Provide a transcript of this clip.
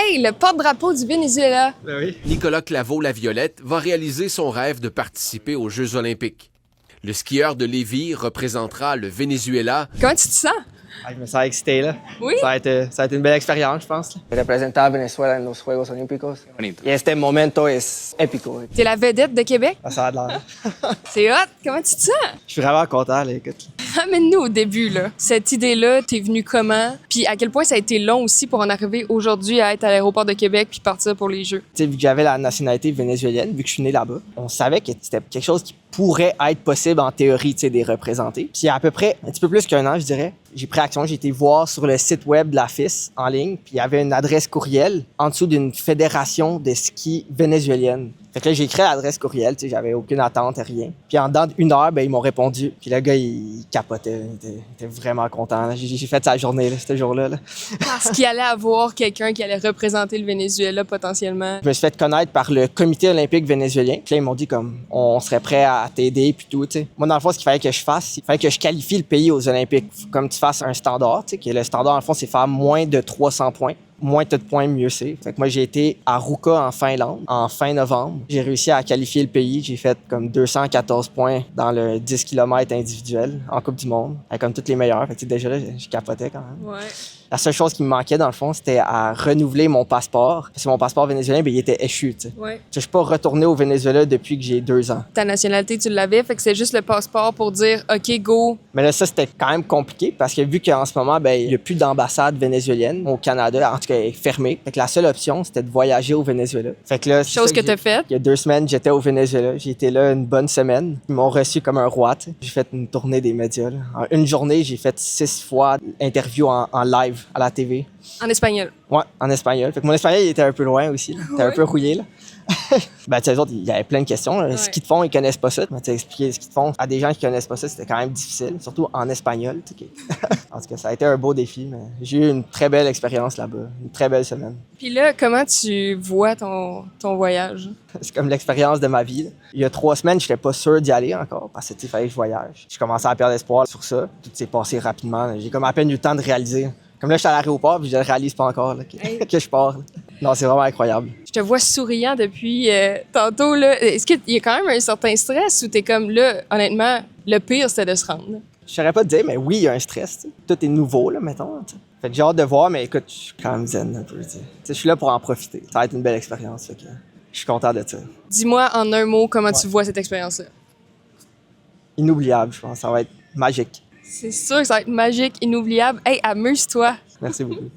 Hey, le porte-drapeau du Venezuela! Ben oui. Nicolas Claveau-Laviolette va réaliser son rêve de participer aux Jeux olympiques. Le skieur de Lévis représentera le Venezuela. Comment tu te sens? Je me sens excité, là. Oui? Ça a été une belle expérience, je pense. Representar a Venezuela en los Juegos Olímpicos. Y este momento es épico. T'es la vedette de Québec? Ça a de l'air. C'est hot! Comment tu te sens? Je suis vraiment content, là, écoute. Amène-nous au début, là. Cette idée-là, t'es venue comment? Puis à quel point ça a été long aussi pour en arriver aujourd'hui à être à l'aéroport de Québec puis partir pour les Jeux? Tu sais, vu que j'avais la nationalité vénézuélienne, vu que je suis né là-bas, on savait que c'était quelque chose qui pourrait être possible en théorie, tu sais, de les représenter. Puis il y a à peu près un petit peu plus qu'un an, je dirais, j'ai pris action, j'ai été voir sur le site web de la FIS en ligne, puis il y avait une adresse courriel en dessous d'une fédération de ski vénézuélienne. Fait que là, j'ai écrit l'adresse courriel, tu sais, j'avais aucune attente, rien. Puis en dedans d'une heure, ben ils m'ont répondu. Puis le gars, il capotait, il était vraiment content. Là. J'ai fait sa journée, là, ce jour-là. Là. Parce qu'il allait avoir quelqu'un qui allait représenter le Venezuela potentiellement. Je me suis fait connaître par le comité olympique vénézuélien. Puis là, ils m'ont dit comme, on serait prêt à t'aider, puis tout, tu sais. Moi, dans le fond, ce qu'il fallait que je fasse, il fallait que je qualifie le pays aux Olympiques. Comme tu fasses un standard, tu sais, que le standard, dans le fond, c'est faire moins de 300 points. Moins t'as de points, mieux c'est. Fait que moi, j'ai été à Ruka en Finlande en fin novembre. J'ai réussi à qualifier le pays. J'ai fait comme 214 points dans le 10 km individuel en Coupe du Monde, avec comme toutes les meilleures. Fait que déjà là, je capotais quand même. Ouais. La seule chose qui me manquait, dans le fond, c'était à renouveler mon passeport. Parce que mon passeport vénézuélien, ben, il était échu, tu sais. Ouais. Je suis pas retourné au Venezuela depuis que j'ai 2 ans. Ta nationalité, tu l'avais, fait que c'est juste le passeport pour dire OK, go. Mais là, ça, c'était quand même compliqué parce que vu qu'en ce moment, ben, il n'y a plus d'ambassade vénézuélienne au Canada, en tout cas, elle est fermée. Fait que la seule option, c'était de voyager au Venezuela. Fait que là, c'est Chose ça que t'as faite. Il y a 2 semaines, j'étais au Venezuela. J'ai été là une bonne semaine. Ils m'ont reçu comme un roi, tu sais. J'ai fait une tournée des médias, là. En une journée, j'ai fait 6 fois interview en live à la TV. En espagnol. Ouais, en espagnol. Fait que mon espagnol, il était un peu loin aussi, là. Il était un Ouais. peu rouillé, là. Ben, tu sais, les autres, il y avait plein de questions. Là. Ouais. Ce qu'ils te font, ils connaissent pas ça. Mais tu sais, expliquer ce qu'ils te font à des gens qui connaissent pas ça, c'était quand même difficile, surtout en espagnol. Tu sais. En tout cas, ça a été un beau défi, mais j'ai eu une très belle expérience là-bas, une très belle semaine. Puis là, comment tu vois ton voyage? C'est comme l'expérience de ma vie. Là. Il y a 3 semaines, je n'étais pas sûr d'y aller encore parce que il fallait que je voyage. Je commençais à perdre espoir sur ça. Tout s'est passé rapidement. Là. J'ai comme à peine eu le temps de réaliser. Comme là, je suis à l'aéroport puis je le réalise pas encore là, que je pars. Là. Non, c'est vraiment incroyable. Je te vois souriant depuis tantôt. Là. Est-ce qu'il y a quand même un certain stress ou t'es comme là, honnêtement, le pire, c'était de se rendre? Là? Je saurais pas te dire, mais oui, il y a un stress. T'sais. Tout est nouveau, là, mettons. T'sais. Fait que j'ai hâte de voir, mais écoute, je suis quand même zen un peu. T'sais. Je suis là pour en profiter. Ça va être une belle expérience. Fait que je suis content de ça. Dis-moi en un mot comment tu vois cette expérience-là. Inoubliable, je pense. Ça va être magique. C'est sûr que ça va être magique, inoubliable. Hey, amuse-toi! Merci beaucoup.